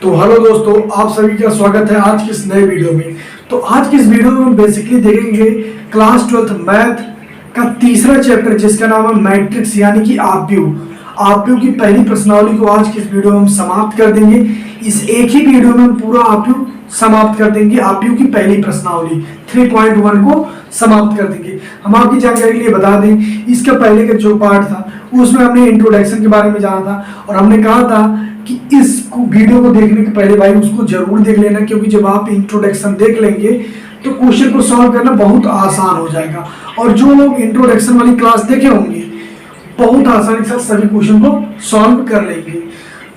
तो हेलो दोस्तों, आप सभी का स्वागत है आज की इस नए वीडियो में। तो आज की इस वीडियो में हम बेसिकली देखेंगे क्लास 12th मैथ का तीसरा चैप्टर जिसका नाम है मैट्रिक्स यानी कि आप्यू की पहली प्रश्नावली को आज की इस वीडियो में हम समाप्त कर देंगे। इस एक ही वीडियो में हम पूरा आप्यू समाप्त कर देंगे। आप्यू की पहली प्रश्नावली 3.1 को समाप्त कर देंगे। हम आपकी जानकारी के लिए बता दें, इसका पहले का जो पार्ट था उसमें हमने इंट्रोडक्शन के बारे में जाना था और हमने कहा था कि इस वीडियो को देखने के पहले भाई उसको जरूर देख लेना, क्योंकि जब आप इंट्रोडक्शन देख लेंगे तो क्वेश्चन को सॉल्व करना बहुत आसान हो जाएगा। और जो लोग इंट्रोडक्शन वाली क्लास देखे होंगे बहुत आसानी के साथ सभी क्वेश्चन को सॉल्व कर लेंगे।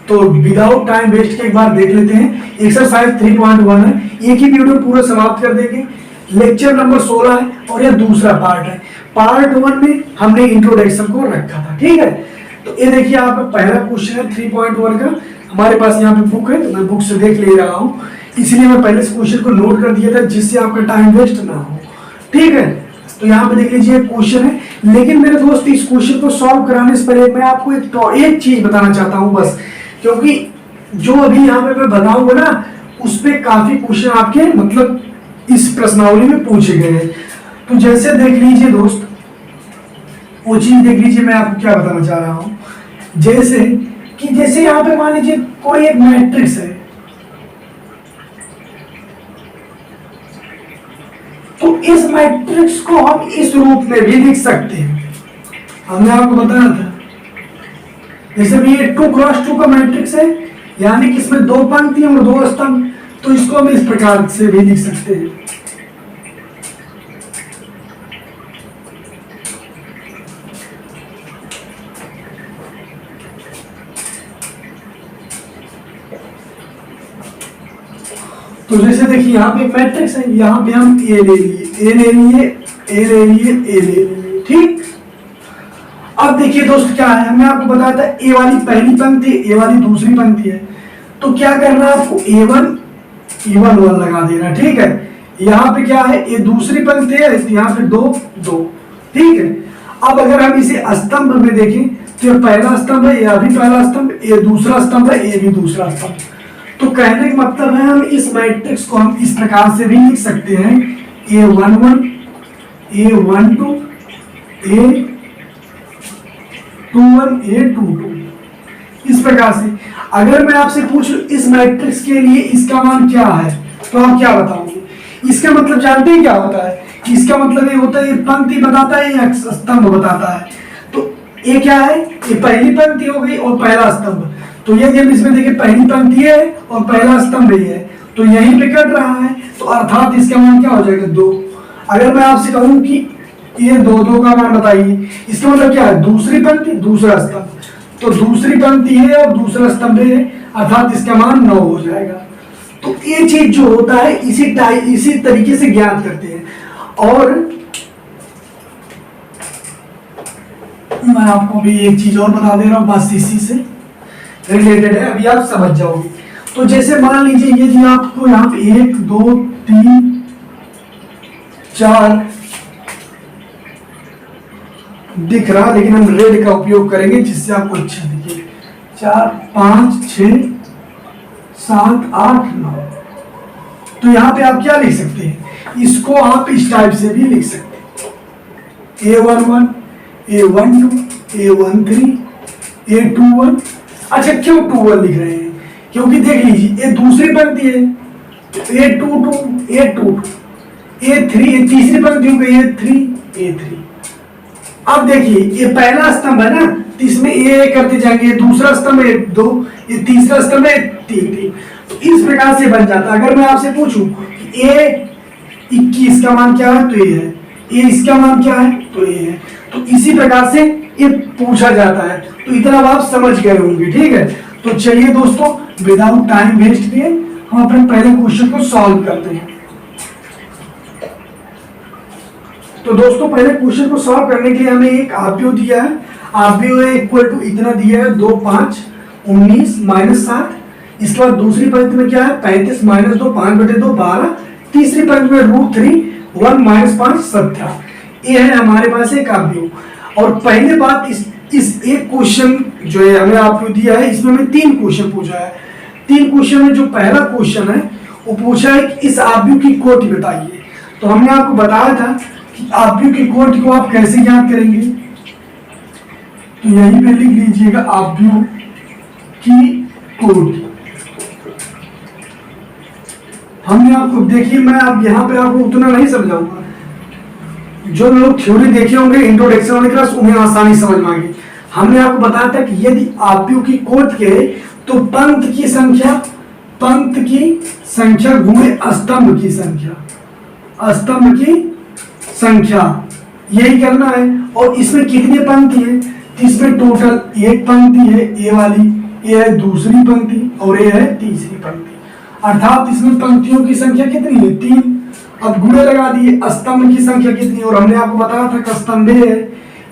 तो विदाउट टाइम वेस्ट के एक बार देख लेते हैं। एक्सरसाइज 3.1 है, एक ही वीडियो पूरा समाप्त कर देंगे। लेक्चर नंबर 16 है और यह दूसरा पार्ट है। पार्ट 1 में हमने इंट्रोडक्शन को रखा था, ठीक है। तो ये देखिए आप पहला क्वेश्चन है 3.1 का। हमारे पास यहाँ पे बुक है तो मैं बुक से देख ले रहा हूँ, इसलिए मैं पहले इस क्वेश्चन को नोट कर दिया था जिससे आपका टाइम वेस्ट ना हो, ठीक है। तो यहाँ पे देख लीजिए क्वेश्चन है, लेकिन मेरे दोस्त इस क्वेश्चन को सॉल्व कराने से पहले मैं आपको एक चीज बताना चाहता हूँ बस, क्योंकि जो अभी यहाँ पे मैं बताऊंगा ना उस पे काफी क्वेश्चन आपके मतलब इस प्रश्नावली में पूछे गए हैं। तो जैसे देख लीजिए दोस्त, वो चीज देख लीजिए मैं आपको क्या बताना चाह रहा हूँ। जैसे यहाँ पे मान लीजिए कोई एक मैट्रिक्स है, तो इस मैट्रिक्स को हम इस रूप में भी लिख सकते हैं। हमने आपको बताया था जैसे भी ये 2x2 का मैट्रिक्स है, यानी कि इसमें 2 पंक्तियां और 2 स्तंभ, तो इसको हम इस प्रकार से भी लिख सकते हैं। तो जैसे देखिए यहाँ पे मैट्रिक्स है, यहाँ पे हम ए ले लिए, ठीक। अब देखिए दोस्त क्या है, हमने आपको बताया था ए वाली पहली पंक्ति, ए वाली दूसरी पंक्ति है। तो क्या करना है आपको A1 1 लगा देना, ठीक है। यहाँ पे क्या है, ये दूसरी पंक्ति है, यहाँ पे 2 2, ठीक है। अब अगर हम इसे स्तंभ में देखें तो ये पहला स्तंभ है, यह भी पहला स्तंभ, ये दूसरा स्तंभ है, ये भी दूसरा स्तंभ। तो कहने का मतलब है हम इस मैट्रिक्स को हम इस प्रकार से भी लिख सकते हैं A11 A12 A21 A22, इस प्रकार से। अगर मैं आपसे पूछूं इस मैट्रिक्स के लिए इसका मान क्या है तो आप क्या बताओगे? इसका मतलब जानते हैं क्या होता है? इसका मतलब ये होता है, ये पंक्ति बताता है, ये स्तंभ बताता है। तो ये क्या है, ये पहली पंक्ति हो गई और पहला स्तंभ। तो ये जब इसमें देखिए पहली पंक्ति है और पहला स्तंभ ही है, तो यहीं पे कट रहा है, तो अर्थात इसका मान क्या हो जाएगा 2। अगर मैं आपसे कहूं कि ये 2 2 का मान बताइए, इसका मतलब क्या है, दूसरी पंक्ति दूसरा स्तंभ, तो दूसरी पंक्ति है और दूसरा स्तंभ है, अर्थात इसका मान 9 हो जाएगा। तो ये चीज जो होता है इसी तरीके से ज्ञात करते हैं। और मैं आपको भी एक चीज और बता दे रहा हूं, बस इसी से रिलेटेड है, अभी आप समझ जाओगे। तो जैसे मान लीजिए ये जी आपको यहाँ पे 1 2 3 4 दिख रहा, लेकिन हम रेड का उपयोग करेंगे जिससे आपको अच्छा दिखे। 4 5 6 7 8 9। तो यहाँ पे आप क्या लिख सकते हैं, इसको आप इस टाइप से भी लिख सकते हैं A11 A12 A13 A21। अच्छा क्यों 21 लिख रहे हैं, क्योंकि देख लीजिए ये दूसरी पंक्ति है, A22 A22 A3, ये तीसरी पंक्ति हो गई A3 A3। अब देखिए ये पहला स्तंभ है ना, तो इसमें ए करते जाएंगे, दूसरा स्तंभ है 2, ये तीसरा स्तंभ है 3। तो इस प्रकार से बन जाता है। अगर मैं आपसे पूछूं कि A21 का मान क्या है तो ये है, ए इसका मान क्या है तो ये है। तो इसी प्रकार से ये पूछा जाता है। तो इतना आप समझ गए होंगे, ठीक है। तो चलिए दोस्तों, विदाउट टाइम वेस्ट किए हम अपने पहले क्वेश्चन को सॉल्व करते हैं। तो दोस्तों पहले क्वेश्चन को सॉल्व करने के लिए हमें एक आप्यू दिया है। आप्यू इक्वल टू इतना दिया है 2 5 19 -7। इसके बाद दूसरी पंक्ति में क्या है 35 - 2 5/2 12। तीसरी पंक्ति में √3 1 - 5 17। ये है हमारे पास एक आप्यू। और पहले बात इस एक क्वेश्चन जो है हमें आपको दिया है, इसमें हमें 3 क्वेश्चन पूछा है। 3 क्वेश्चन में जो पहला क्वेश्चन है वो पूछा है कि इस आव्यूह की कोटि बताइए। तो हमने आपको बताया था कि आव्यूह की कोटि को आप कैसे ज्ञात करेंगे, तो यहीं पे लिख लीजिएगा आव्यूह की कोटि। हमने आपको देखिए, मैं अब यहाँ पे आपको उतना नहीं समझाऊंगा, जो लोग थ्योरी देखे होंगे इंट्रोडक्शन वाली क्लास उन्हें आसानी समझ में आएगी। हमने आपको बताया था कि यदि आव्यूह की कोटि के तो पंक्ति की संख्या गुणे स्तंभ की संख्या, यही करना है। और इसमें कितने पंक्ति हैं, इसमें टोटल एक पंक्ति है ए वाली, ये है दूसरी पंक्ति और ये है तीसरी पंक्ति, अर्थात इसमें पंक्तियों की संख्या कितनी है 3। अब गुणे लगा दिए, स्तंभ की संख्या कितनी, और हमने आपको बताया था कि स्तंभ है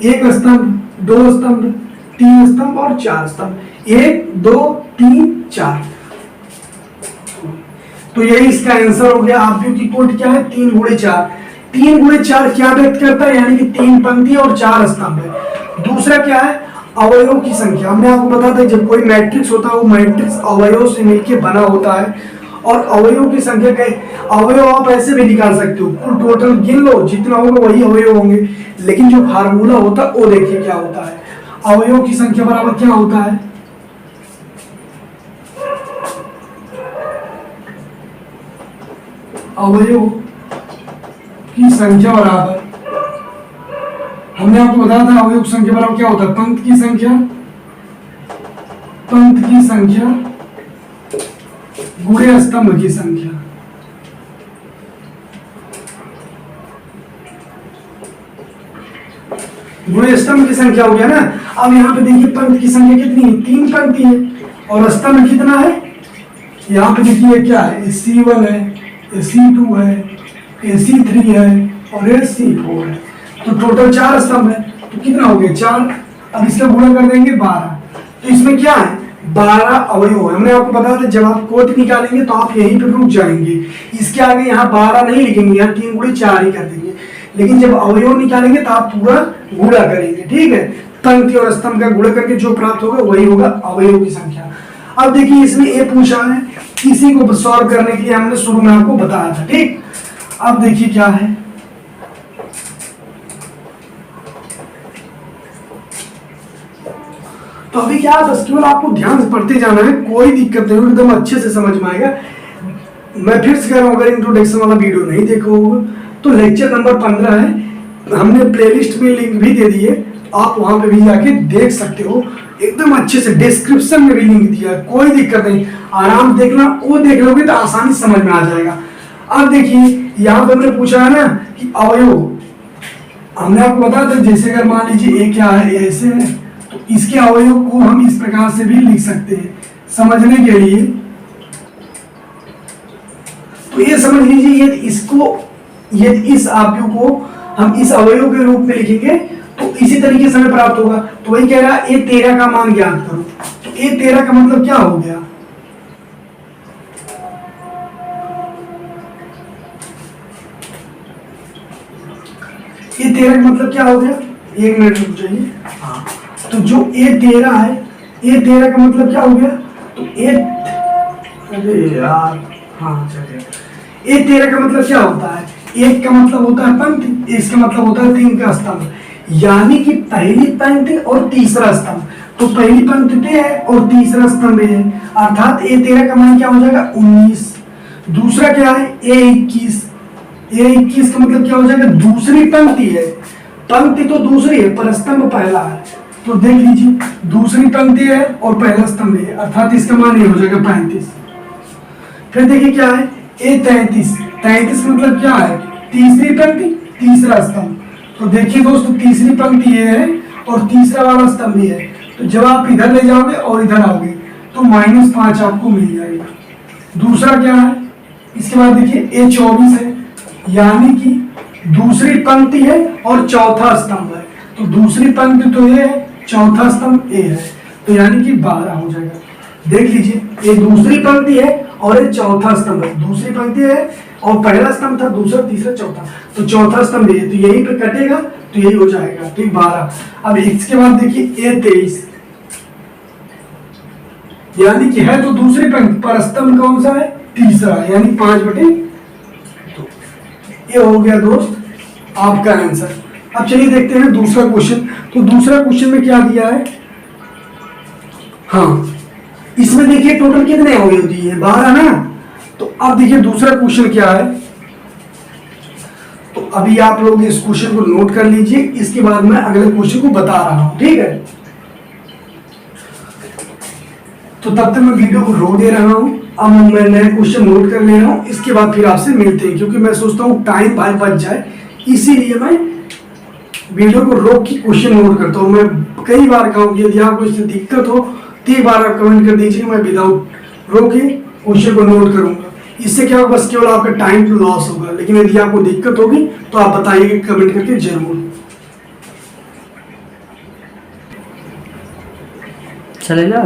1 स्तंभ, 2 स्तंभ, 3 स्तंभ और 4 स्तंभ, 1 2 3 4। तो यही इसका आंसर हो गया। आव्यूह की कोटि क्या है 3 गुणे 4। 3 गुणे 4 क्या व्यक्त करता है, यानी कि 3 पंक्ति और 4 स्तंभ है। दूसरा क्या है, अवयवों की संख्या। हमने आपको बताया था जब कोई मैट्रिक्स होता है वो मैट्रिक्स अवयवों से मिलकर बना होता है, और अवयवों की संख्या के अवयव आप ऐसे भी निकाल सकते हो, कुल टोटल गिन लो जितना होगा वही अवयव होंगे, लेकिन जो फार्मूला होता है वो देखिए क्या होता है। अवयवों की संख्या बराबर क्या होता है, अवयव की संख्या बराबर, हमने आपको बताया था अवयव की संख्या बराबर क्या होता है, पंक्ति की संख्या गुणे स्तंभ की संख्या। गुणे स्तंभ की संख्या हो गया ना। अब यहाँ पे देखिए पंक्ति की संख्या कितनी है, 3 पंक्ति है, और स्तंभ कितना है, यहाँ पे देखिए क्या है, C1 है, C2 है, C3 है और C4 है, तो टोटल 4 स्तंभ है। तो कितना हो गया 4। अब इसका गुणा कर देंगे 12। तो इसमें क्या है 12 अवयव है। हमने आपको बताया था जब आप कोटि निकालेंगे तो आप यहीं पर रुक जाएंगे, इसके आगे यहाँ 12 नहीं लिखेंगे, यहाँ 3 गुणे 4 ही कर देंगे। लेकिन जब अवयव निकालेंगे तो आप पूरा गुणा करेंगे, ठीक है। पंक्ति और स्तंभ का गुणा करके जो प्राप्त होगा वही होगा अवयव की संख्या। अब देखिए इसमें ए पूछा है, इसी को सॉल्व करने के लिए हमने शुरू में आपको बताया था, ठीक। अब देखिए क्या है, तो अभी क्या बस केवल आपको ध्यान से पढ़ते जाना है, कोई दिक्कत नहीं, एकदम अच्छे से समझ में आएगा। मैं फिर से कह रहा हूँ, अगर इंट्रोडक्शन वाला वीडियो नहीं देखा होगा तो लेक्चर नंबर 15 है, हमने प्लेलिस्ट में लिंक भी दे दिए, आप वहां पे भी जाके देख सकते हो, एकदम अच्छे से डिस्क्रिप्शन में भी लिंक दिया है, कोई दिक्कत नहीं, आराम देखना, वो देख लोगे तो आसानी समझ में आ जाएगा। अब देखिए यहाँ पे हमने पूछा है ना कि अवयव, हमने आपको बताया था जैसे अगर मान लीजिए ए क्या है, ऐसे है, तो इसके अवयव को हम इस प्रकार से भी लिख सकते हैं समझने के लिए। तो ये समझ लीजिए यदि इस आव्यूह को हम इस अवयव के रूप में लिखेंगे तो इसी तरीके से हमें प्राप्त होगा। तो वही कह रहा है A13 का मान ज्ञात करो। तो A13 का मतलब क्या हो गया, A13 का मतलब क्या हो गया, 1 मिनट रुक जाइए। हाँ, तो जो A13 है, A13 का मतलब क्या हो गया, तो अरे यार, हाँ चलिए, A13 का मतलब क्या होता है, 1 का मतलब होता है पंक्ति, इसका मतलब होता है 3 का स्तंभ, यानी कि पहली पंक्ति और तीसरा स्तंभ। तो पहली पंक्ति है और तीसरा स्तंभ है, अर्थात A13 का मान क्या हो जाएगा 19। दूसरा क्या है A21, A21 का मतलब क्या हो जाएगा, दूसरी पंक्ति है, पंक्ति तो दूसरी है पर स्तंभ पहला है, तो देख लीजिए दूसरी पंक्ति है और पहला स्तंभ है, अर्थात इसका मान ये हो जाएगा 35। फिर देखिए क्या है A33, 33 मतलब क्या है, तीसरी पंक्ति तीसरा स्तंभ। तो देखिए दोस्तों तीसरी पंक्ति ये है और तीसरा वाला स्तंभ ये है, तो जब आप इधर ले जाओगे और इधर आओगे तो -5 आपको मिल जाएगा। दूसरा क्या है, इसके बाद देखिए A24 है, यानी कि दूसरी पंक्ति है और चौथा स्तंभ है, तो दूसरी पंक्ति तो ये है, चौथा स्तंभ ए है, तो यानी कि 12 हो जाएगा। देख लीजिए ये दूसरी पंक्ति है और ये चौथा स्तंभ है, दूसरी पंक्ति है और पहला स्तंभ था, दूसरा तीसरा चौथा, तो चौथा स्तंभ ये, तो यही पे कटेगा तो यही हो जाएगा, तो 12। अब इसके बाद देखिए A23, यानी कि है तो दूसरी पंक्ति पर स्तंभ कौन सा है, तीसरा, यानी 5/2। ये हो गया दोस्त आपका आंसर। अब चलिए देखते हैं दूसरा क्वेश्चन। तो दूसरा क्वेश्चन में क्या दिया है, हाँ इसमें देखिए टोटल कितने अवयव दिए हैं, 12 ना। तो अब देखिए दूसरा क्वेश्चन क्या है। तो अभी आप लोग इस क्वेश्चन को नोट कर लीजिए, इसके बाद मैं अगले क्वेश्चन को बता रहा हूं, ठीक है। तो तब तक मैं वीडियो को रोक दे रहा हूं। अब मैं नया क्वेश्चन नोट कर ले रहा हूं, इसके बाद फिर आपसे मिलते हैं, क्योंकि मैं सोचता हूं टाइम भाई बच जाए, इसीलिए मैं वीडियो को रोक के क्वेश्चन नोट करता हूं। मैं कई बार कहूँ यदि आपको इससे दिक्कत हो तो एक बार आप कमेंट कर दीजिए, मैं विदाउट रोके क्वेश्चन को नोट करूंगा। इससे क्या होगा, बस केवल आपका टाइम लॉस होगा। लेकिन यदि आपको दिक्कत होगी तो आप बताइएगा कमेंट करके जरूर। चलेगा।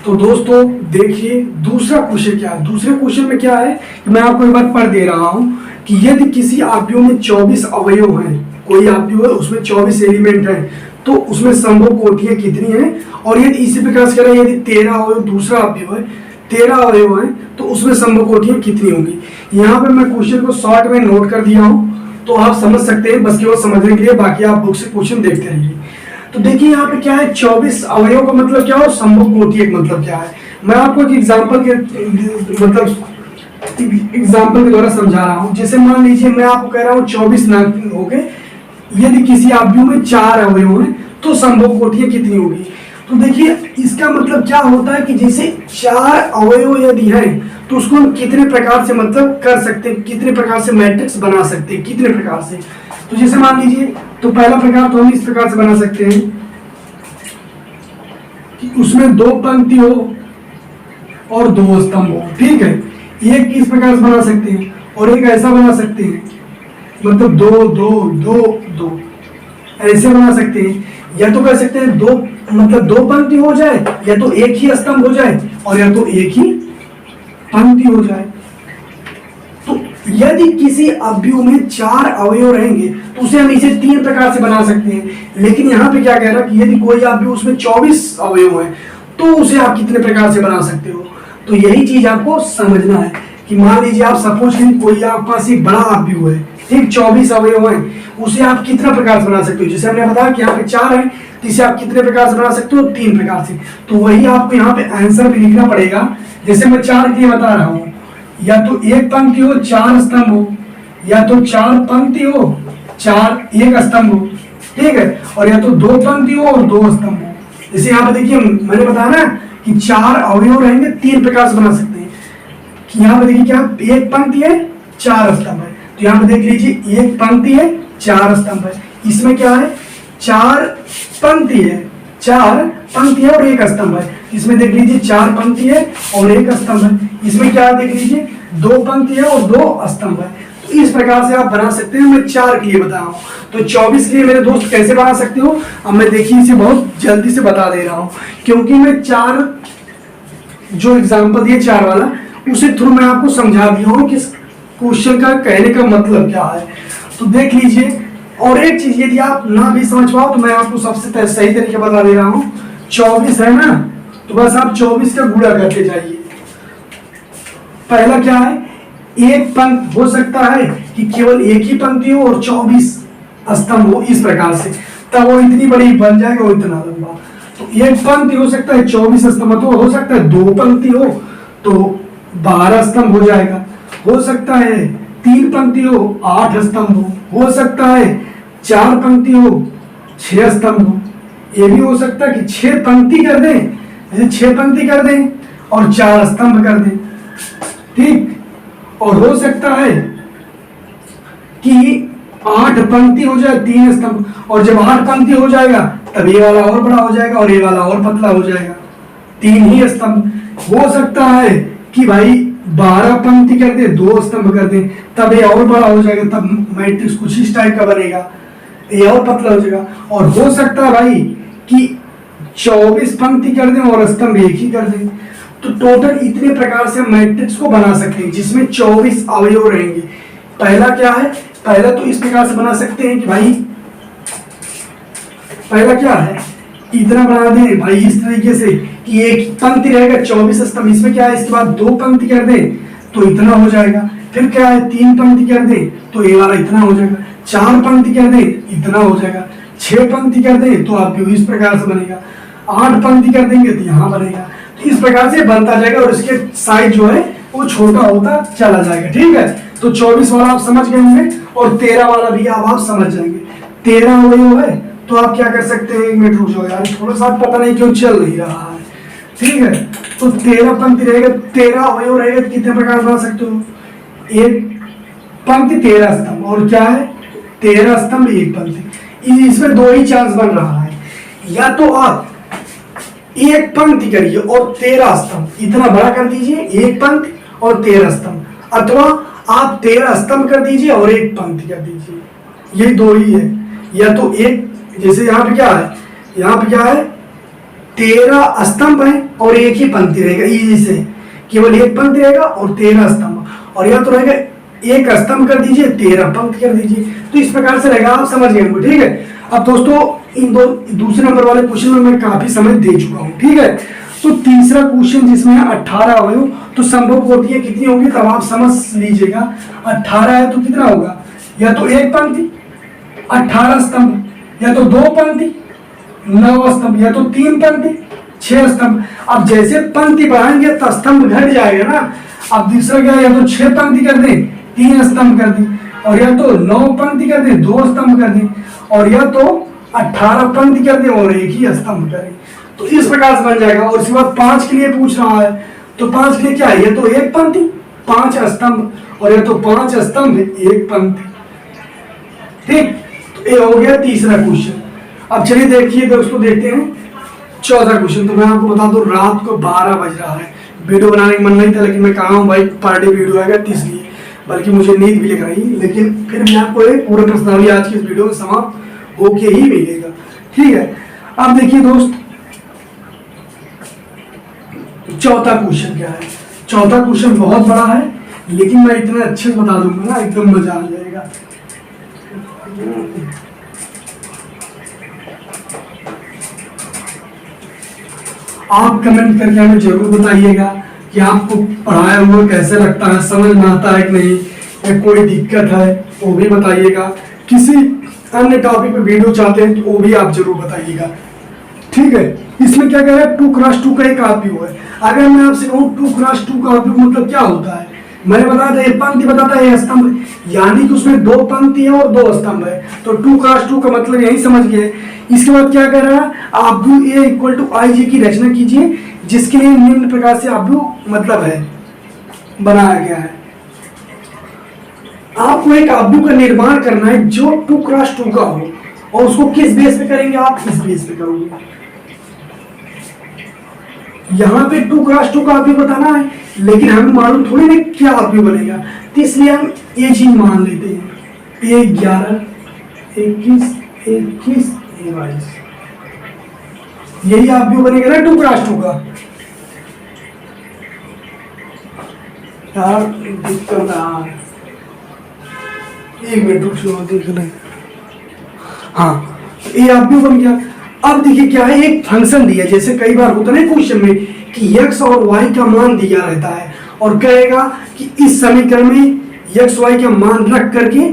तो दोस्तों देखिए दूसरा क्वेश्चन क्या है। दूसरे क्वेश्चन में क्या है कि मैं आपको एक बार पढ़ दे रहा हूं कि यदि किसी अवयव में 24 अवयव हैं, कोई अवयव है उसमें 24 एलिमेंट है, तो उसमें संभव कोटियां कितनी हैं। और यदि इसी प्रकार से करें, यदि 13 अवयव दूसरा अवयव है, 13 अवयव है, तो उसमें संभव कोटियां कितनी होंगी। यहाँ पे मैं क्वेश्चन को शॉर्ट में नोट कर दिया हूँ, तो आप समझ सकते हैं, बस केवल समझने के लिए, बाकी आप बुक से क्वेश्चन देखते रहिए। तो देखिए यहाँ पे क्या है, 24 अवयव का मतलब क्या हो, संभव कोटि का मतलब क्या है। मैं आपको एक एग्जांपल के एग्जांपल के द्वारा समझा रहा हूँ। जैसे मान लीजिए मैं आपको कह रहा हूँ 24 नाग हो गए, यदि किसी अवयव में 4 अवयव हैं तो संभव कोटियां कितनी होगी। तो देखिए इसका मतलब क्या होता है कि जैसे 4 अवयव यदि है तो उसको हम कितने प्रकार से मतलब कर सकते हैं, कितने प्रकार से मैट्रिक्स बना सकते हैं, कितने प्रकार से। तो जैसे मान लीजिए, तो पहला प्रकार तो हम इस प्रकार से बना सकते हैं कि उसमें 2 पंक्ति हो और 2 स्तंभ हो, ठीक है। एक इस प्रकार से बना सकते हैं और एक ऐसा बना सकते हैं, मतलब 2 2 2 2 ऐसे बना सकते हैं। या तो कह सकते हैं 2 मतलब 2 पंक्ति हो जाए, या तो एक ही स्तंभ हो जाए, और या तो एक ही पंक्ति हो जाए। तो यदि किसी अवयव में 4 अवयव रहेंगे तो उसे हम इसे 3 प्रकार से बना सकते हैं। लेकिन यहाँ पे क्या कह रहा है कि यदि कोई अवयव उसमें 24 अवयव है तो उसे आप कितने प्रकार से बना सकते हो। तो यही चीज आपको समझना है कि मान लीजिए आप सपोज करें कोई आपके पास एक बड़ा अवयव है, ठीक, 24 अवयव है, उसे आप कितना प्रकार से बना सकते हो। जैसे हमने बताया कि यहाँ पे 4 है, तो इसे आप कितने प्रकार से बना सकते हो, 3 प्रकार से। तो वही आपको यहाँ पे आंसर भी लिखना पड़ेगा। जैसे मैं 4 के लिए बता रहा हूँ, या तो एक पंक्ति हो 4 स्तंभ हो, या तो 4 पंक्ति हो 1 स्तंभ हो, ठीक है, और या तो 2 पंक्ति हो और 2 स्तंभ हो। जैसे यहाँ पे देखिए मैंने बताया ना कि 4 अवयव रहेंगे, 3 प्रकार से बना सकते हैं। कि यहाँ पे देखिए क्या, एक पंक्ति है 4 स्तंभ है, तो यहाँ पे देख लीजिए एक पंक्ति है 4 स्तंभ है। इसमें क्या है, 4 पंक्ति है, 4 पंक्ति है और 1 स्तंभ है। इसमें देख लीजिए 4 पंक्ति है और 1 स्तंभ है। इसमें क्या देख लीजिए 2 पंक्ति है और 2 स्तंभ है। तो इस प्रकार से आप बना सकते हैं। मैं 4 के लिए बता रहा हूँ, तो 24 के लिए मेरे दोस्त कैसे बना सकते हो, अब मैं देखिए इसे बहुत जल्दी से बता दे रहा हूँ, क्योंकि मैं 4 जो एग्जाम्पल दिए 4 वाला, उसे थ्रू मैं आपको समझा दिया हूँ कि क्वेश्चन का कहने का मतलब क्या है। तो देख लीजिए, और एक चीज यदि आप ना भी समझ पाओ तो मैं आपको सबसे सही तरीके बता दे रहा हूँ। 24 है ना, तो बस आप 24 का गुणा करके जाइए। पहला क्या है, एक पंक्ति हो सकता है कि केवल एक ही पंक्ति हो और 24 स्तंभ हो, इस प्रकार से, तब वो इतनी बड़ी बन जाएगा, वो इतना लंबा। तो एक पंक्ति हो सकता है 24 स्तंभ, तो हो सकता है 2 पंक्ति हो तो 12 स्तंभ हो जाएगा। हो सकता है 3 पंक्ति हो 8 स्तंभ हो सकता है 4 पंक्ति हो 6 स्तंभ हो। ये भी हो सकता है कि 6 पंक्ति कर दें, जैसे 6 पंक्ति कर दें और 4 स्तंभ कर दें, ठीक। और हो सकता है कि 8 पंक्ति हो जाए 3 स्तंभ, और जब 8 पंक्ति हो जाएगा तब ये वाला और बड़ा हो जाएगा और ये वाला और पतला हो जाएगा, 3 ही स्तंभ। हो सकता है कि भाई 12 पंक्ति कर दे 2 स्तंभ कर दे, तब ये और बड़ा हो जाएगा, तब मैट्रिक्स कुछ इस टाइप का बनेगा, ये और पतला हो जाएगा। और हो सकता है भाई कि 24 पंक्ति कर दें और स्तंभ एक ही कर दें। तो टोटल इतने प्रकार से मैट्रिक्स को बना सकते हैं जिसमें 24 अवयव रहेंगे। पहला क्या है, पहला तो इस प्रकार से बना सकते हैं कि भाई, पहला क्या है, इतना बना दें भाई इस तरीके से कि एक पंक्ति रहेगा 24 स्तंभ, इसमें क्या है, इसके बाद 2 पंक्ति कर दे तो इतना हो जाएगा, फिर क्या है 3 पंक्ति कर दे तो ये वाला इतना हो जाएगा, 4 पंक्ति कर दे इतना हो जाएगा, 6 पंक्ति कर दे तो आपको इस प्रकार से बनेगा, 8 पंक्ति कर देंगे तो यहाँ बनेगा। तो इस प्रकार से बनता जाएगा और इसके साइज जो है वो छोटा होता चला जाएगा। ठीक है, तो 24 वाला आप समझ गए होंगे और 13 वाला भी आप समझ जाएंगे। 13 अवयव है तो आप क्या कर सकते हैं, 1 मिनट रुक जाओ यार, थोड़ा सा पता नहीं क्यों चल नहीं रहा है। ठीक है, तो 13 पंक्ति रहेगा, 13 अवयव रहेगा तो कितने प्रकार बना सकते हो, एक पंक्ति 13 स्तंभ, और क्या है 13 स्तंभ 1 पंक्ति। इसमें 2 ही चांस बन रहा है, या तो आप एक पंक्ति करिए और 13 स्तंभ इतना बड़ा कर दीजिए, एक पंक्ति और 13 स्तंभ, अथवा आप 13 स्तंभ कर दीजिए और एक पंक्ति कर दीजिए, यही 2 ही है। या तो एक, जैसे यहाँ पे क्या है, यहाँ पे क्या है 13 स्तंभ है और एक ही पंक्ति रहेगा, इजी से केवल एक पंक्ति रहेगा और 13 स्तंभ, और या तो रहेगा एक स्तंभ कर दीजिए 13 पंक्ति कर दीजिए। तो इस प्रकार से रहेगा, आप समझ गए। ठीक है, अब दोस्तों इन दूसरे नंबर वाले क्वेश्चन में मैं काफी समय दे चुका हूँ। ठीक है, तो तीसरा क्वेश्चन जिसमें 18 अवयव, तो संभव होती है कितनी होगी, तब आप समझ लीजिएगा। 18 है तो कितना होगा, या तो एक पंक्ति 18 स्तंभ, या तो 2 पंक्ति 9 स्तंभ, या तो 3 पंक्ति 6 स्तंभ। अब जैसे पंक्ति बढ़ाएंगे तो स्तंभ घट जाएगा ना। अब दूसरा क्या, या तो 6 पंक्ति कर दें 3 स्तंभ कर दें, और या तो 9 पंक्ति कर दें 2 स्तंभ कर दें, और या तो 18 पंक्ति कर दें और एक ही स्तंभ करें। तो इस प्रकार से बन जाएगा। और इसके बाद 5 के लिए पूछ रहा है, तो 5 के लिए क्या है, या तो एक पंक्ति 5 स्तंभ, और या तो 5 स्तंभ 1 पंक्ति। ठीक, तो ये हो गया तीसरा क्वेश्चन। अब चलिए देखिए दोस्तों, देखते हैं चौथा क्वेश्चन। तो मैं आपको बता दूं, रात को 12 बज रहा है, वीडियो बनाने का मन नहीं था, लेकिन मैं कहा हूँ भाई पर डे वीडियो आएगा, इसलिए बल्कि मुझे नींद भी लग रही, लेकिन फिर मैं आपको एक पूरा प्रश्नावली आज की इस वीडियो में समाप्त होके ही मिलेगा। ठीक है, अब देखिए दोस्त, चौथा क्वेश्चन क्या है। चौथा क्वेश्चन बहुत बड़ा है, लेकिन मैं इतना अच्छे से बता दूंगा ना, एकदम मजा आ जाएगा। आप कमेंट करके हमें जरूर बताइएगा कि आपको पढ़ाया हुआ कैसे लगता है, समझ में आता है कि नहीं, या कोई दिक्कत है वो भी बताइएगा। किसी अन्य टॉपिक पे वीडियो चाहते हैं तो वो भी आप जरूर बताइएगा। ठीक है, इसमें क्या कह रहा है, 2x2 का एक आरपीयू है। अगर मैं आपसे कहूँ 2x2 का आरपीयू मतलब क्या होता है, मैंने बताया था एक पंक्ति बताता है स्तंभ, यानी कि उसमें 2 पंक्ति है और 2 स्तंभ है, तो 2x2 का मतलब यही समझ गए। इसके बाद क्या कर रहा है, आप ए इक्वल टू आई जे की रचना कीजिए, जिसके लिए निम्न प्रकार से आप मतलब है बनाया गया है। आपको एक आब्यू का निर्माण करना है जो 2x2 का हो, और उसको किस बेस पे करेंगे, आप इस बेस पे करोगे। यहाँ पे 2x2 का आब्यू बताना है, लेकिन हमें मालूम थोड़ी नहीं क्या आब्यू बनेगा, तो इसलिए हम ये चीज मान लेते हैं। ये 11 21 21 22, यही आब्यू बनेगा ना 2x2 का। यार दिक्कत रहा है, 1 मिनट रुक जाओ, देख लें। हाँ, ये आब्यू बन गया। अब देखिए क्या है, एक फंक्शन दिया, जैसे कई बार होता है क्वेश्चन में कि x और y का मान दिया रहता है, और कहेगा कि इस समीकरण में x y का मान रख करके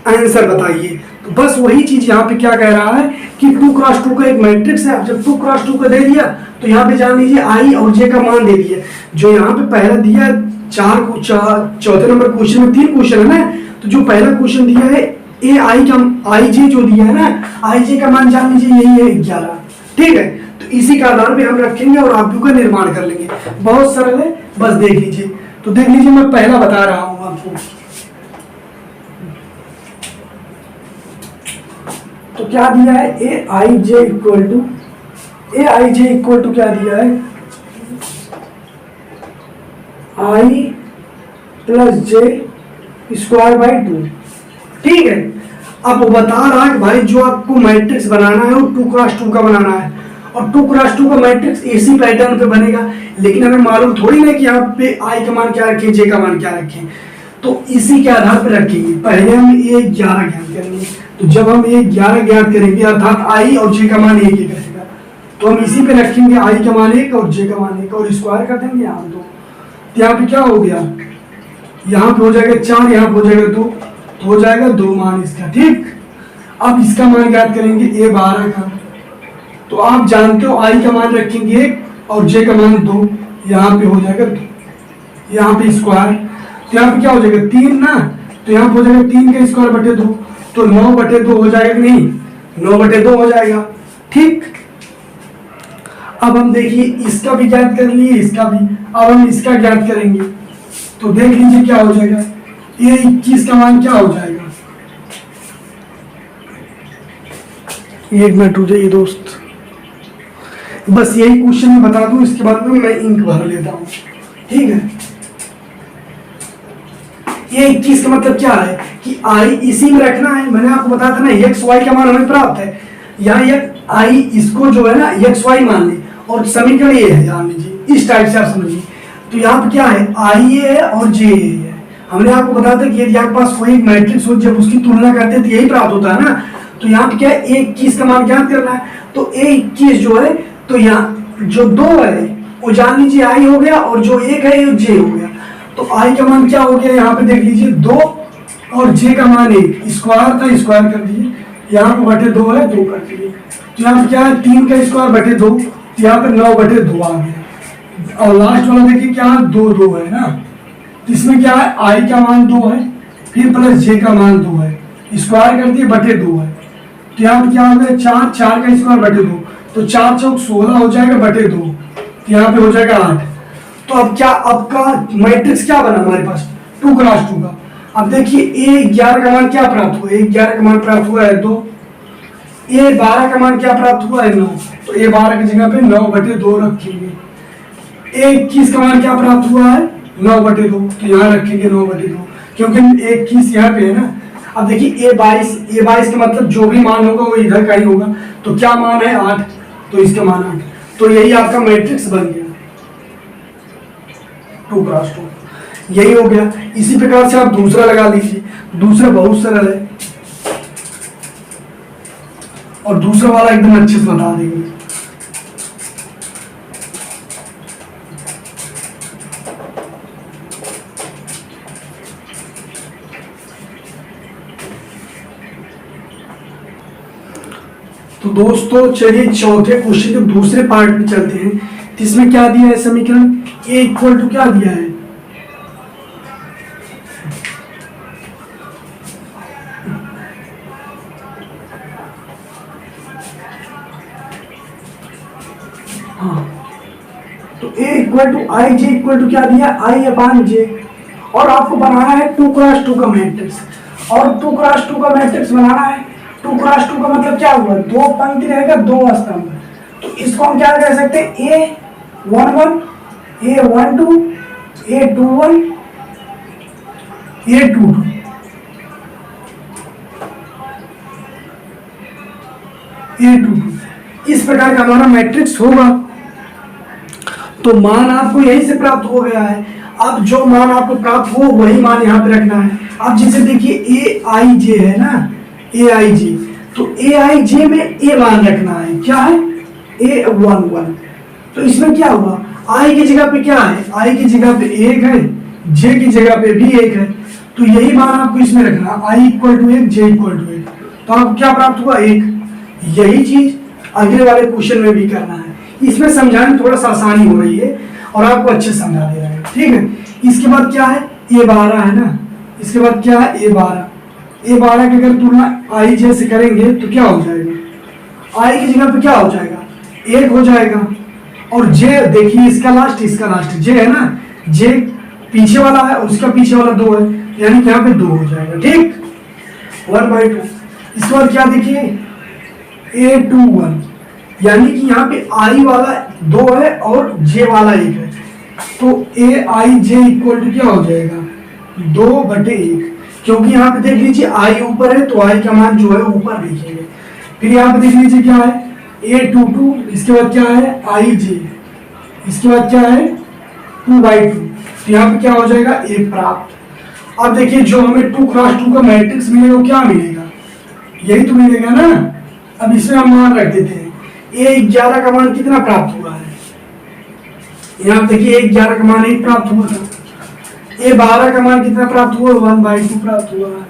आंसर बताइए। तो बस वही चीज यहाँ पे क्या कह रहा है कि 2x2 का एक मैट्रिक्स है। जब 2x2 का दे दिया तो यहाँ पे जान लीजिए i और j का मान दे दिया। जो यहाँ पे पहला दिया है चौथे नंबर क्वेश्चन में 3 क्वेश्चन है ना, तो जो पहला क्वेश्चन दिया है ए आई जे जो दिया है ना, आई जे का मान जान लीजिए यही है 11। ठीक है, तो इसी का आधार पे हम रखेंगे और आब्यू का निर्माण कर लेंगे। बहुत सरल है, बस देख लीजिए। तो देख लीजिए, मैं पहला बता रहा हूं आपको। तो क्या दिया है, ए आई जे इक्वल टू क्या दिया है, आई प्लस जे स्क्वायर बाई 2। ठीक है, अब वो बता रहा है कि भाई जो आपको मैट्रिक्स बनाना है वो 2x2 का बनाना है, और 2x2 का मैट्रिक्स इसी पैटर्न पे बनेगा। लेकिन हमें मालूम थोड़ी ना कि यहाँ पे i का मान क्या रखें, j का मान क्या रखें, तो इसी के आधार पर रखेंगे। पहले हम ये 11 ज्ञात करेंगे, तो जब हम ये 11 ज्ञात करेंगे अर्थात i और j का मान एक ही रहेगा। तो हम इसी पे रखेंगे आई का मान 1 और जे का मान 1 और स्क्वायर कर देंगे यहाँ पे 2। तो यहाँ पे क्या हो गया, यहाँ पे हो जाएगा 4, यहाँ पे हो जाएगा 2, तो हो जाएगा 2 मान इसका। ठीक, अब इसका मान ज्ञात करेंगे A12 का। तो आप जानते हो आई का मान रखेंगे 1 और जे का मान 2, यहाँ पे हो जाएगा 2, यहाँ पे स्क्वायर। तो यहाँ पे क्या हो जाएगा 3 ना, तो यहाँ पे हो जाएगा 3 का स्क्वायर बटे 2, तो 9 बटे 2 हो जाएगा कि नहीं, 9 बटे 2 हो जाएगा। ठीक, अब हम देखिए इसका भी ज्ञात कर लिए, इसका भी, अब हम इसका ज्ञात करेंगे। तो देख लीजिए क्या हो जाएगा, ये 21 का मान क्या हो जाएगा। एक मिनट रुक जाइए दोस्त, बस यही क्वेश्चन मैं बता दूं, इसके बाद में मैं इंक भर लेता हूं। ठीक है, ये 21 का मतलब क्या है कि आई इसी में रखना है। मैंने आपको बताया था ना एक्स वाई का मान हमें प्राप्त है, यहाँ ये आई इसको जो है ना एक्स वाई मान ले और समीकरण ये है, जान लीजिए इस टाइप से आप समझिए। तो यहाँ पे क्या है, आई ए है और जे ए है। हमने आपको बताया था कि यदि आपके पास कोई एक मैट्रिक्स हो जब उसकी तुलना करते हैं तो यही प्राप्त होता है ना। तो यहाँ पे क्या है, A21 का मान ज्ञात करना है। तो A21 जो है, तो यहाँ जो 2 है वो जान लीजिए आई हो गया और जो 1 है वो जे हो गया। तो आई का मान क्या हो गया, यहाँ पे देख लीजिए 2 और जे का मान 1, स्क्वायर था स्क्वायर कर दिए, यहाँ पे बटे 2 है 2 कर दिए। तो यहाँ पे क्या है 3 का स्क्वायर बटे 2, यहाँ पे 9 बटे 2 आ गया। और लास्ट वाला देखिए क्या है 2 2 है ना, तो इसमें क्या है आई का मान 2 है फिर प्लस जे का मान 2 है, स्क्वायर कर दिए बटे 2 है। तो यहाँ पे क्या हो गया 4, 4 का स्क्वायर बटे 2, तो 4 चौक 16 हो जाएगा बटे 2, तो यहाँ पे हो जाएगा 8। तो अब क्या, अब का मैट्रिक्स क्या बना हमारे पास 2 क्रॉस 2 का। अब देखिए A11 का मान क्या प्राप्त हुआ, A11 का मान प्राप्त हुआ है 2, A12 का मान क्या प्राप्त हुआ है 9, तो A12 की जगह पे 9 बटे 2 रखेंगे। A21 का मान क्या प्राप्त हुआ है 9 बटे 2, तो यहाँ रखेंगे 9 बटे 2, क्योंकि 21 यहाँ पे है ना। अब देखिए A22 का मतलब जो भी मान होगा वो इधर का ही होगा, तो क्या मान है 8, तो इसका मान 8। तो यही आपका मैट्रिक्स बन गया 2 क्रॉस 2, यही हो गया। इसी प्रकार से आप दूसरा लगा लीजिए, दूसरा बहुत सरल है और दूसरा वाला एकदम अच्छे से बता देंगे। तो दोस्तों चलिए चौथे क्वेश्चन के दूसरे पार्ट में चलते हैं। तो इसमें क्या दिया है समीकरण, ए इक्वल टू क्या दिया है, हाँ, तो A equal to I J equal to क्या दिया आई अपान जे, और आपको बनाना है 2 क्रॉस 2 का मैट्रिक्स। और 2 क्रॉस 2 का मैट्रिक्स बनाना है, 2 क्रॉस 2 का मतलब क्या हुआ, 2 पंक्ति रहेगा 2 स्तंभ। तो इसको हम क्या कह सकते हैं A11 A12 A21 A22, इस प्रकार का हमारा मैट्रिक्स होगा। तो मान आपको यहीं से प्राप्त हो गया है। अब जो मान आपको प्राप्त हो वही मान यहाँ पे रखना है। अब जैसे देखिए ए आई जे है ना, ए आई जे, तो ए आई जे में ए मान रखना है, क्या है A11। तो इसमें क्या हुआ, आई की जगह पे क्या है, आई की जगह पे 1 है, जे की जगह पे भी 1 है, तो यही मान आपको इसमें रखना, I equal to 1 J equal to 1। तो आपको क्या प्राप्त हुआ 1। यही चीज अगले वाले क्वेश्चन में भी करना है। इसमें समझाने थोड़ा सा आसानी हो रही है और आपको अच्छे समझा दे रहा है, ठीक है। इसके बाद क्या है A12 है ना, इसके बाद क्या है A12 की अगर तुलना आई जे से करेंगे तो क्या हो जाएगा, आई की जगह पे क्या हो जाएगा 1 हो जाएगा, और जे देखिए इसका लास्ट जे है ना, जे पीछे वाला है और उसका पीछे वाला 2 है, यानी कि यहाँ पे 2 हो जाएगा, ठीक 1/2। इसके बाद क्या देखिए A21, यानी कि यहाँ पे आई वाला 2 है और जे वाला 1 है, तो ए आई जे इक्वल टू क्या हो जाएगा 2/1, क्योंकि यहाँ पे देख लीजिए आई ऊपर है तो आई का मान जो है ऊपर लिखेंगे। फिर यहाँ पे देख लीजिए क्या है A22, इसके बाद क्या है आई जे, इसके बाद क्या है 2/2, तो यहाँ पे क्या हो जाएगा 1 प्राप्त। अब देखिए जो हमें 2 क्रॉस 2 का मैट्रिक्स मिलेगा वो क्या मिलेगा, यही तो मिलेगा ना। अब इसमें हम मान रख देते हैं A11 का मान कितना प्राप्त हुआ है, यहाँ देखिए A11 का मान 1 प्राप्त हुआ था। A12 का मान कितना प्राप्त हुआ, 1/2 प्राप्त हुआ है।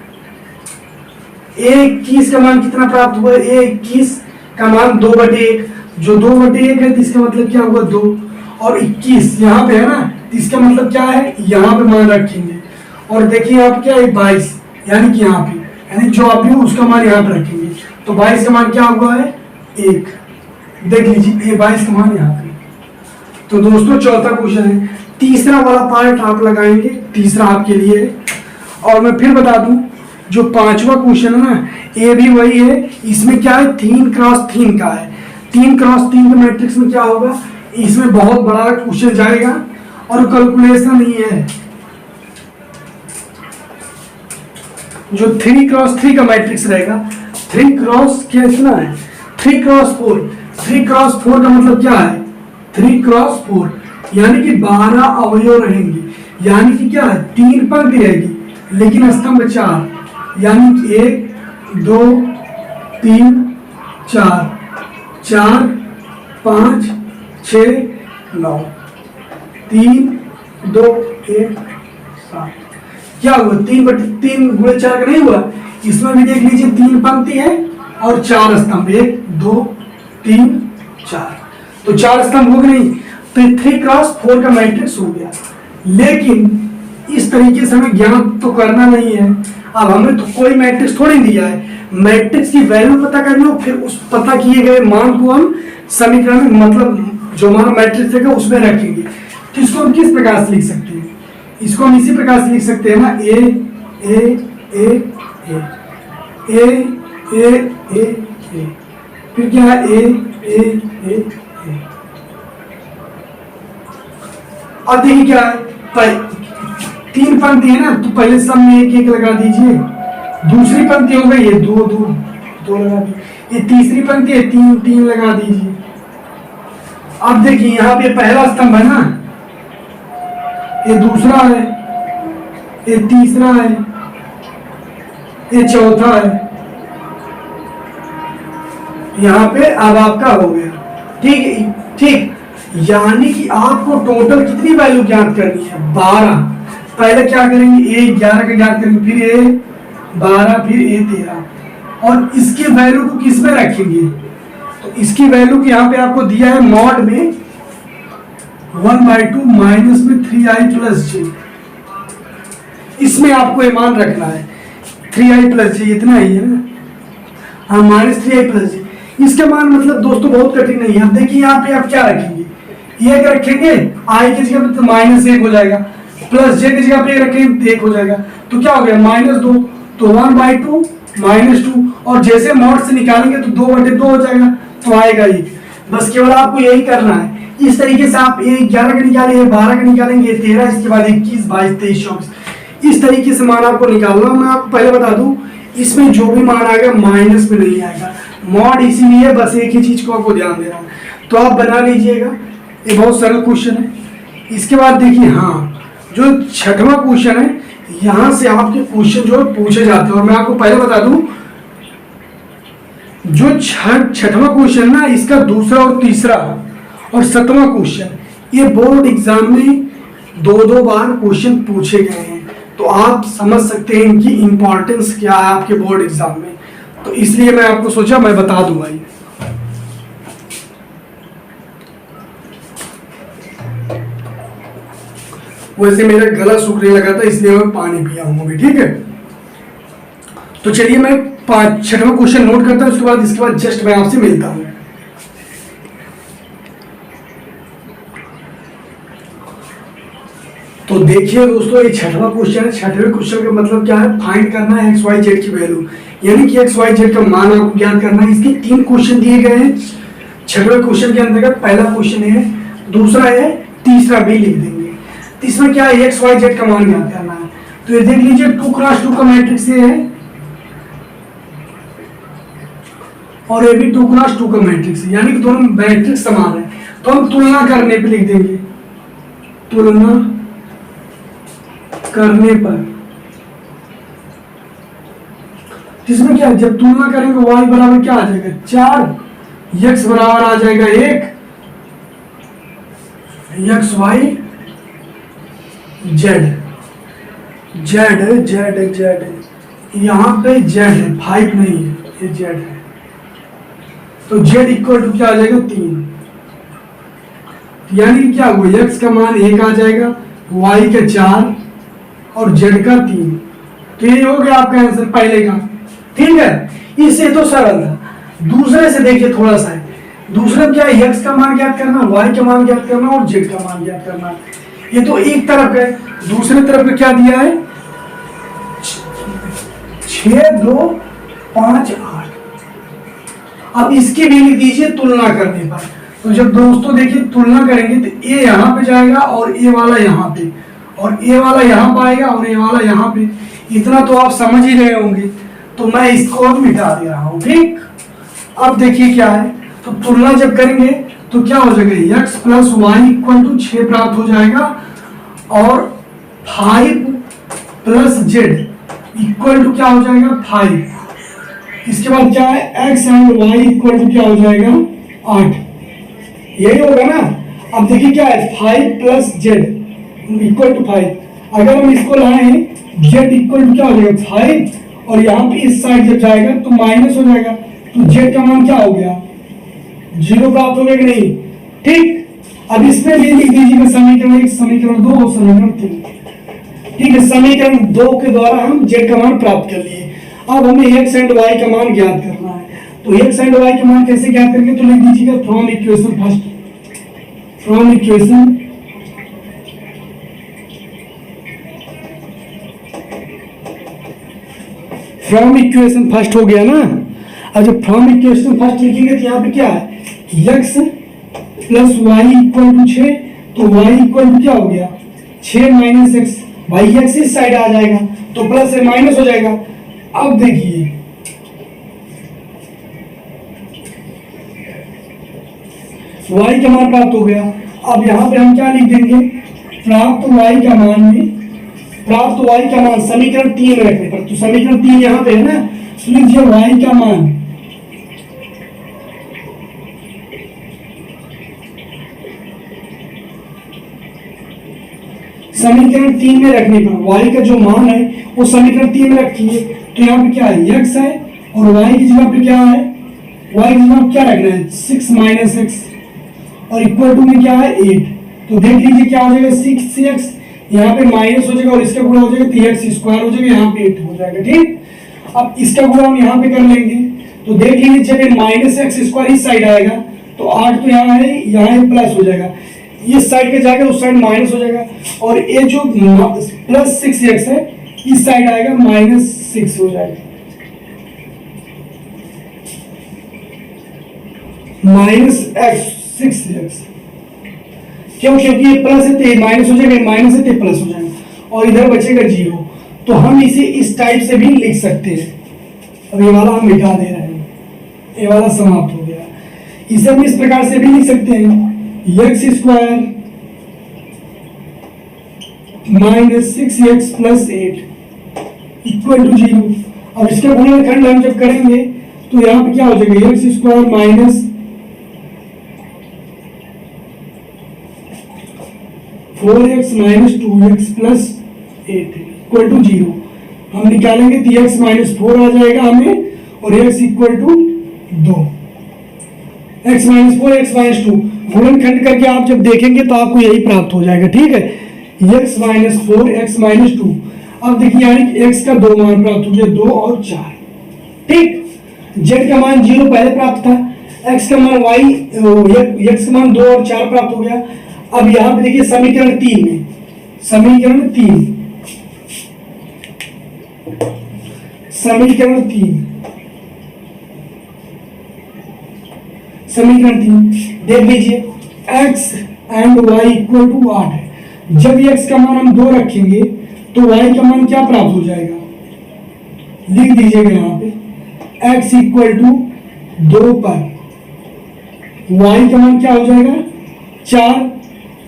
A21 का मान कितना प्राप्त हुआ, A21 का मान 2/1, जो 2/1 है तो इसका मतलब क्या हुआ 2, और 21 यहाँ पे है ना, तो इसका मतलब क्या है, यहाँ पे मान रखेंगे। और देखिए यहाँ पे क्या है 22, यानी कि यहाँ पे, यानी जो आप उसका मान यहाँ पे रखेंगे, तो 22 का मान क्या हुआ है 1, देख लीजिए A22 का मान यहाँ पे। तो दोस्तों चौथा क्वेश्चन है, तीसरा वाला पार्ट आप लगाएंगे, तीसरा आपके लिए है। और मैं फिर बता दूं, जो पांचवा क्वेश्चन है ना, ये भी वही है, इसमें क्या है 3x3 का है। 3x3 के मैट्रिक्स में क्या होगा, इसमें बहुत बड़ा क्वेश्चन जाएगा और कैलकुलेशन नहीं है। जो 3x3 का मैट्रिक्स रहेगा, 3x कितना है 3x4, 3x4 का मतलब क्या है 3x4, यानी कि 12 अवयव रहेंगे, यानी कि क्या है 3 पंक्ति रहेगी लेकिन स्तंभ 4, यानी कि 1 2 3 4, 4 5 6 9, 3 2 1 7, क्या हुआ 3 गुणे 4 का नहीं हुआ। इसमें भी देख लीजिए 3 पंक्ति है और 4 स्तंभ, 1 2 3 4, तो 4 स्तंभ हो गए नहीं, तो 3x4 का मैट्रिक्स हो गया। लेकिन इस तरीके से हमें ज्ञान तो करना नहीं है, अब हमें तो कोई मैट्रिक्स थोड़ी दिया है, मैट्रिक्स की वैल्यू पता करनी हो, फिर उस पता किए गए मान को हम समीकरण में, मतलब जो हमारा मैट्रिक्स है उसमें रखेंगे। तो इसको हम किस प्रकार से लिख सकते हैं, इसको हम इसी प्रकार से लिख सकते हैं ना, ए ए ए ए ए ए ए ए, फिर क्या है ए ए ए ए। अब देखिए क्या है, 3 पंक्ति है ना, तो पहले सब में 1 1 लगा दीजिए, दूसरी पंक्ति हो गई ये 2 2 2 लगा दीजिए, ये तीसरी पंक्ति है 3 3 लगा दीजिए। अब देखिए यहाँ पे पहला स्तंभ है ना, ये दूसरा है, ये तीसरा है, ये चौथा है, यहाँ पे अब आपका हो गया। ठीक ठीक, यानी कि आपको टोटल कितनी वैल्यू ज्ञात करनी है 12। पहले क्या करेंगे A11 का ज्ञात करेंगे, फिर A12, फिर A13, और इसकी वैल्यू को किस में रखेंगे, तो इसकी वैल्यू की यहाँ पे आपको दिया है मॉड में 1/2 माइनस में 3i प्लस j, इसमें आपको ये मान रखना है 3i प्लस j, इतना ही है ना, हाँ माइनस 3i प्लस j। इसका मान मतलब दोस्तों बहुत कठिन नहीं है। अब देखिए यहाँ पे आप क्या रखेंगे, एक रखेंगे i की जगह पे तो -1 हो जाएगा, प्लस j की जगह पे रखेंगे तो 1 हो जाएगा, तो क्या हो गया -2, तो 1/2 -2, और जैसे मॉड से निकालेंगे तो 2/2 हो जाएगा, तो आएगा 1। बस केवल आपको यही करना है। इस तरीके से आप A11 का निकालेंगे, A12 का निकालेंगे, A13, इसके बाद 21 22 23 24, इस तरीके से मान आपको निकालना। मैं आपको पहले बता दूं, इसमें जो भी मान आएगा माइनस में नहीं आएगा, मॉड इसीलिए बस एक ही चीज को आपको ध्यान देना है, तो आप बना लीजिएगा। ये बहुत सरल क्वेश्चन है। इसके बाद देखिए, हाँ जो छठवां क्वेश्चन है, यहाँ से आपके क्वेश्चन जो पूछे जाते हैं, और मैं आपको पहले बता दूं, जो छठवां क्वेश्चन ना, इसका दूसरा और तीसरा और 7वां क्वेश्चन, ये बोर्ड एग्जाम में 2 बार क्वेश्चन पूछे गए हैं, तो आप समझ सकते हैं इनकी इंपॉर्टेंस क्या है आपके बोर्ड एग्जाम में। तो इसलिए मैं आपको सोचा मैं बता दूंगा ये। वैसे मेरा गला सूखने लगा था, इसलिए मैं पानी पिया हूं अभी, ठीक है। तो चलिए मैं 6वां क्वेश्चन नोट करता हूं, इसके बाद जस्ट मैं आपसे मिलता हूं। तो देखिए दोस्तों, ये 6वां क्वेश्चन है। 6वें क्वेश्चन का मतलब क्या है, फाइंड करना है एक्स वाई जेड की वैल्यू, यानी कि एक्स वाई जेड का मान आपको ज्ञात करना है। इसके 3 क्वेश्चन दिए गए हैं 6वें क्वेश्चन के अंतर्गत। पहला क्वेश्चन है, दूसरा है, तीसरा भी लिख देंगे। तीसरा क्या है, एक्स वाई जेड का मान ज्ञात करना है। तो ये देख लीजिए 2x2 का मैट्रिक्स ये है, और ये भी 2x2 का मैट्रिक्स है, यानी कि दोनों मैट्रिक्स समान है। तो हम तुलना करने पे लिख देंगे, तुलना करने पर, जिसमें क्या है, जब तुलना करेंगे y बराबर क्या आ जाएगा 4, x बराबर आ जाएगा 1, X Y Z, Z Z Z, यहाँ पे जेड है, 5 नहीं है, ये जेड है। तो जेड इक्वल टू क्या आ जाएगा 3, यानी क्या हुआ, x का मान 1 आ जाएगा, y का 4 और z का 3। तो ये हो गया आपका आंसर पहले का। ठीक है, इससे तो सरल था। दूसरे से देखिए थोड़ा सा, दूसरा क्या है, x का मान ज्ञात करना, y का मान ज्ञात करना और z का मान ज्ञात करना। ये तो एक तरफ है, दूसरे तरफ में क्या दिया है, 6 2 5 8। अब इसकी भी लिख दीजिए तुलना करने पर। तो जब दोस्तों देखिए तुलना करेंगे तो ए यहाँ पे जाएगा और ए वाला यहाँ पे, और ए वाला यहाँ पे आएगा और ए वाला यहाँ पे। इतना तो आप समझ ही रहे होंगे, तो मैं इसको अब मिटा दे रहा हूँ। ठीक, अब देखिए क्या है, तो तुलना जब करेंगे तो क्या हो जाएगा, x plus Y equal to 6 प्राप्त हो जाएगा, और 5 प्लस जेड इक्वल टू क्या हो जाएगा 5। इसके बाद क्या है, x and y equal to क्या हो जाएगा 8, यही होगा ना। अब देखिए क्या है, 5 प्लस जेड इक्वल टू 5। अगर हम इसको लाए जेड इक्वल टू क्या हो जाएगा 5, और यहाँ पे इस साइड जब जाएगा तो माइनस हो जाएगा, तो जेड का मान क्या हो गया 0 प्राप्त हो गया कि नहीं। ठीक, अब इसमें भी लिख दीजिएगा समीकरण 1, समीकरण 2 और समीकरण 3। ठीक है, समीकरण 2 के द्वारा हम जेड का मान प्राप्त कर लिए। अब हमें एक्स एंड वाई का मान ज्ञात करना है। तो एक्स एंड वाई का मान कैसे ज्ञात करेंगे, तो लिख दीजिएगा from equation first, from equation from equation first हो गया ना। अब जब फ्रॉम इक्वेशन फर्स्ट लिखेंगे तो यहाँ पे क्या है, x plus Y equal to 6, तो y इक्वल टू क्या हो गया 6 माइनस एक्स, भाई x इस साइड आ जाएगा तो प्लस से माइनस हो जाएगा। अब देखिए y का मान प्राप्त हो गया। अब यहाँ पे हम क्या लिख देंगे, प्राप्त y का मान में, प्राप्त y का मान समीकरण 3 रखने पर, तो समीकरण 3 यहाँ पे है ना, तो लीजिए y का मान समीकरण 3 में रखने पर y का जो मान है वो समीकरण 3 में रखिए। तो यहाँ पे क्या है, x है, और y की जगह पे क्या है, y की जगह क्या रखना है 6 माइनस एक्स, और इक्वल टू में क्या है 8। तो देख लीजिए क्या हो जाएगा 6x, यहाँ पे माइनस हो जाएगा और इसका गुणा हो जाएगा 3x स्क्वायर हो जाएगा, यहाँ पे 8 हो जाएगा। ठीक, अब इसका गुणा हम यहाँ पे कर लेंगे, तो देख लीजिए जब माइनस एक्स स्क्वायर इस साइड आएगा तो 8 तो यहाँ है, यहाँ प्लस हो जाएगा, इस साइड पे जाकर उस साइड माइनस हो जाएगा, और ये जो प्लस 6x है इस साइड आएगा माइनस 6 हो जाएगा, माइनस एक्स 6x। क्यों, क्योंकि ये प्लस है तो माइनस हो जाएगा, माइनस है तो प्लस हो जाएगा, और इधर बचेगा 0। तो हम इसे इस टाइप से भी लिख सकते हैं। अब ये वाला हम मिटा दे रहे हैं, ये वाला समाप्त हो गया। इसे हम इस प्रकार से भी लिख सकते हैं, X square minus 6x plus 8 equal to 0। अब इसके गुणनखंड हम जब करेंगे तो यहाँ पे क्या हो जाएगा, x square minus 4x minus 2x plus 8 equal to 0। हम निकालेंगे तो x माइनस 4 आ जाएगा हमें, और x equal to 2, x minus 4 x minus 2 गुणनखंड करके आप जब देखेंगे तो आपको यही प्राप्त हो जाएगा। ठीक है, x माइनस 4 x माइनस 2। अब देखिए यानी x का 2 मान प्राप्त हो गया, 2 और 4। ठीक, z का मान 0 पहले प्राप्त था, x का मान x का मान 2 और 4 प्राप्त हो गया। अब यहाँ पे देखिए समीकरण 3 में, समीकरण 3 देख लीजिए, x and y equal to 8 है। जब x का मान हम 2 रखेंगे तो y का मान क्या प्राप्त हो जाएगा, लिख दीजिएगा यहाँ पे x इक्वल टू 2 पर y का मान क्या हो जाएगा 4,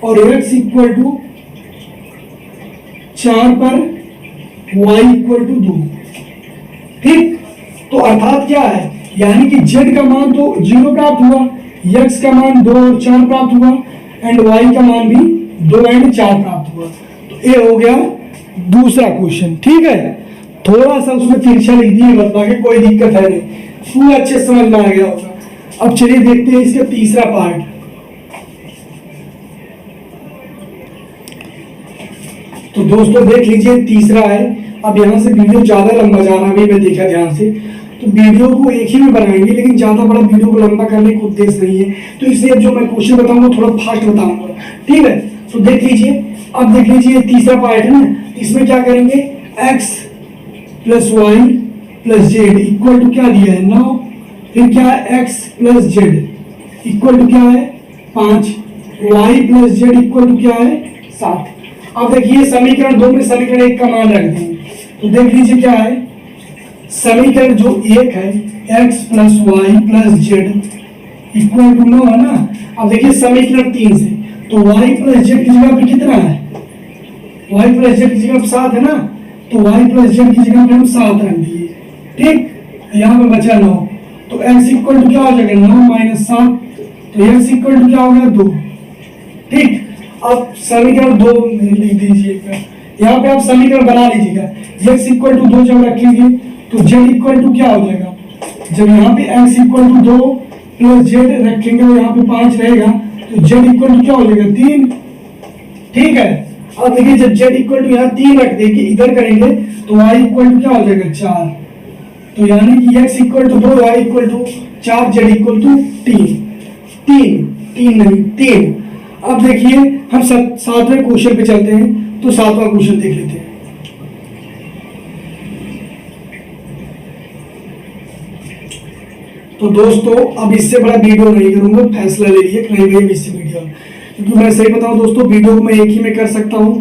और x इक्वल टू 4 पर y इक्वल टू 2। ठीक, तो अर्थात क्या है, यानी कि z का मान तो 0 प्राप्त हुआ, x का मान 2 और 4 प्राप्त हुआ एंड y का मान भी 2 एंड 4 प्राप्त हुआ। तो ये हो गया दूसरा क्वेश्चन। ठीक है, थोड़ा सा उसमें तिरछा लिख दिए, बस बाकी कोई दिक्कत है नहीं, पूरा अच्छे से समझ में आ गया होगा। अब चलिए देखते हैं इसका तीसरा पार्ट। तो दोस्तों देख लीजिए तीसरा है। अब यहाँ से वीडियो ज्यादा लंबा जा रहा है, मैं देखा ध्यान से, तो वीडियो को एक ही में बनाएंगे, लेकिन ज्यादा बड़ा वीडियो को लंबा करने का उद्देश्य नहीं है, तो इसलिए जो मैं क्वेश्चन बताऊंगा थोड़ा फास्ट बताऊंगा। ठीक है, तो देख लीजिए, अब देख लीजिए तीसरा पार्ट है ना, इसमें क्या करेंगे, x plus y plus z equal to क्या दिया है 9, फिर क्या है x plus z equal to क्या है 5, y plus z equal to क्या है 7। अब देखिए समीकरण 2 में समीकरण 1 का मान रख देंगे, तो देख लीजिए क्या है, समीकरण जो 1 है x plus y plus z equal to 9 है ना। अब देखिए समीकरण 3 से, तो y प्लस जेड की जगह पे कितना है, y प्लस जेड की जगह पे 7 है ना, तो y प्लस जेड की जगह पे हम 7 रख दिए। ठीक, यहाँ पे बचा 9, तो x इक्वल टू क्या हो जाएगा 9 माइनस 7, तो x इक्वल टू क्या हो गया 2। ठीक, अब समीकरण 2 लिख दीजिएगा, यहाँ पे आप समीकरण बना लीजिएगा, x इक्वल टू 2 जब रखेंगे तो z इक्वल टू क्या हो जाएगा, जब यहाँ पे x equal to 2 plus z रखेंगे और यहाँ पे 5 रहेगा तो z इक्वल टू क्या हो जाएगा 3। ठीक है, अब देखिए जब z इक्वल टू यहाँ 3 रख देंगे, इधर करेंगे तो y इक्वल टू क्या हो जाएगा 4, तो यानी कि x equal to 2, y equal to 4, z equal to 3। अब देखिए हम 7वें क्वेश्चन पे चलते हैं, तो 7वां क्वेश्चन देख लेते हैं। तो दोस्तों अब इससे बड़ा वीडियो नहीं करूंगा, फैसला ले लिए नहीं भैया इससे वीडियो, क्योंकि मैं सही बताऊं दोस्तों वीडियो को मैं एक ही में कर सकता हूं।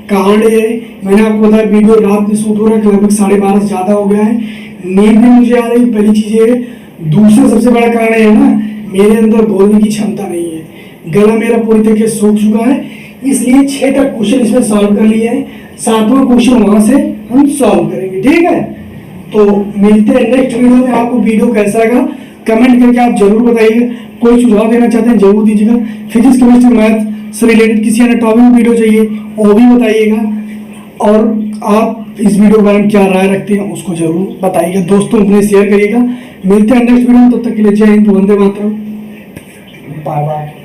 कारण ये मैंने आपको बताया वीडियो रात में शूट हो रहा है, लगभग 12:30 ज्यादा हो गया है, नींद भी मुझे आ रही, पहली चीज ये। दूसरा सबसे बड़ा कारण है ना, मेरे अंदर बोलने की क्षमता नहीं है, गला मेरा पूरी तरीके से सूख चुका है, इसलिए 6 तक क्वेश्चन इसमें सॉल्व कर लिया है, 7वां क्वेश्चन वहां से हम सॉल्व करेंगे। ठीक है, तो मिलते हैं नेक्स्ट वीडियो में। आपको वीडियो कैसा लगा कमेंट करके आप जरूर बताइएगा, कोई सुझाव देना चाहते हैं जरूर दीजिएगा, फिजिक्स केमिस्ट्री मैथ से रिलेटेड किसी अन्य टॉपिक में वीडियो चाहिए वो भी बताइएगा, और आप इस वीडियो के बारे में क्या राय रखते हैं उसको जरूर बताइएगा, दोस्तों अपने शेयर करिएगा। मिलते हैं नेक्स्ट वीडियो में, तब तक के लिए जय हिंद, वंदे मातरम, बाय बाय।